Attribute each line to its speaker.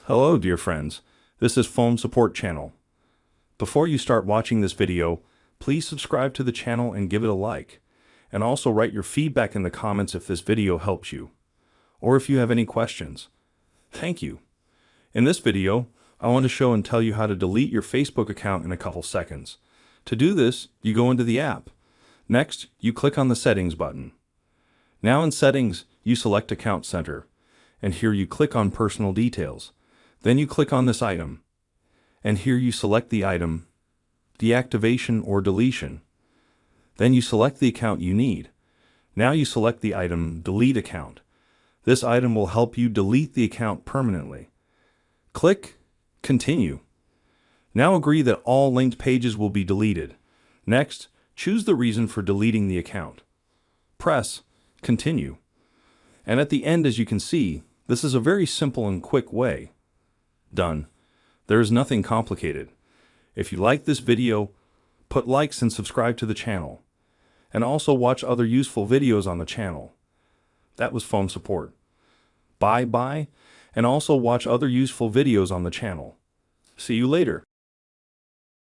Speaker 1: Hello, dear friends. This is Phone Support Channel. Before you start watching this video, please subscribe to the channel and give it a like. And also write your feedback in the comments if this video helps you, or if you have any questions. Thank you. In this video, I want to show and tell you how to delete your Facebook account in a couple seconds. To do this, you go into the app. Next, you click on the Settings button. Now in Settings, you select Account Center, and here you click on Personal Details. Then you click on this item, and here you select the item, deactivation or deletion. Then you select the account you need. Now you select the item, delete account. This item will help you delete the account permanently. Click Continue. Now agree that all linked pages will be deleted. Next, choose the reason for deleting the account. Press Continue. And at the end, as you can see, this is a very simple and quick way. Done. There is nothing complicated. If you like this video, put likes and subscribe to the channel. And also watch other useful videos on the channel. That was Phone Support. Bye, and also watch other useful videos on the channel. See you later.